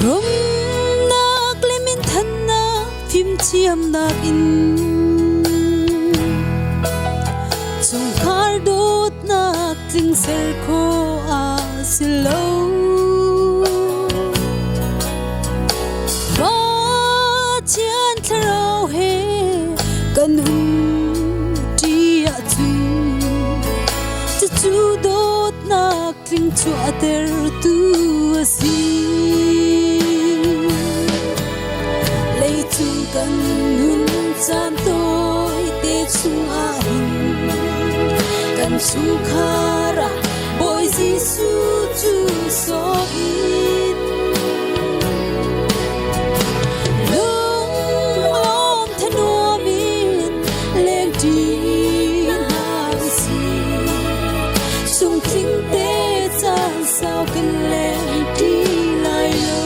rom nak lemin than na phim chiam nak in chung khar dot nak ting ser kho a silo ba chian tharau he kan hum ti a chu dot nak ting chu ater tu asi kan nun chan tôi te chung a hin kan chung khara boy Giêsu chu so in lung om thano min leng ti na si chung thing te chan sao kan leng ti lai lo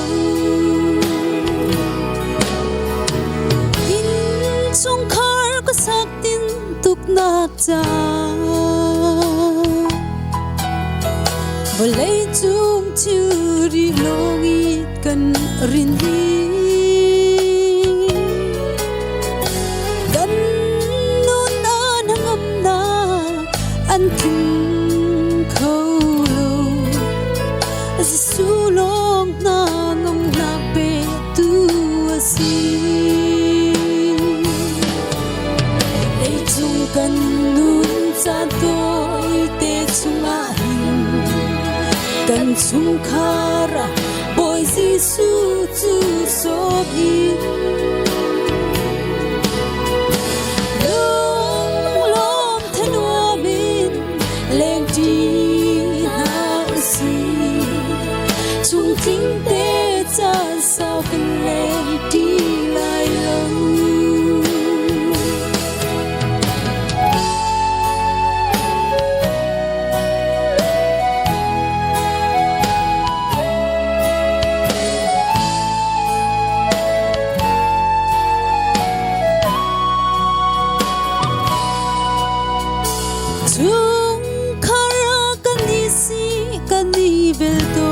chung khar ko sak tin tuk nak cha bolei chung chiu ri longi kan rin hi kan nun an hangam na an kin kho lo su long na ngam na pe tu asi kan nun chan tôi te chung a hin kan chung khara boy Giêsu chu so in lom thanwa min leng ti na si chung ting te chan sao kan leng ti lai lo chung khara kan ni si kan ni vel to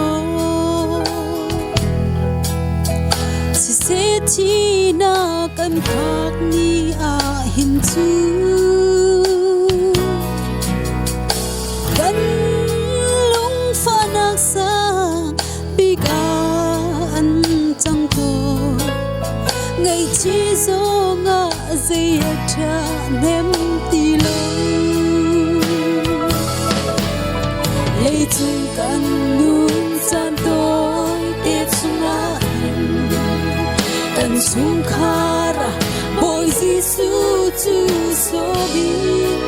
si se chi na kan phak ni a hin chu kan lung fa nak sa big a an chang to ngai chi zo nga zai tha nem ti lo chung kan nun chan tôi te chung a hin kan chung khara boy Giêsu chu so bin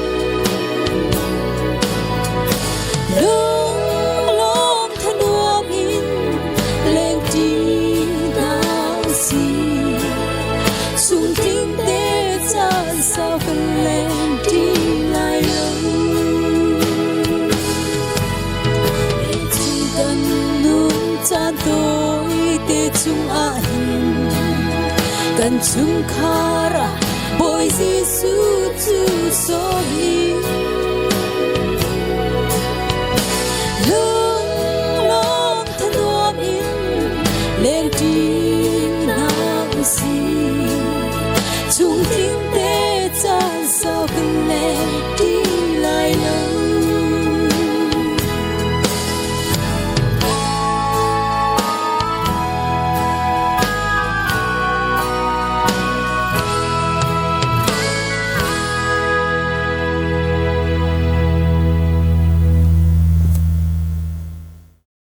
lom thanwa min leng ti na si chung ting te chan sao kan leng ti lai lo chan tôi te chung a hin kan chung khara boy Giêsu chu so in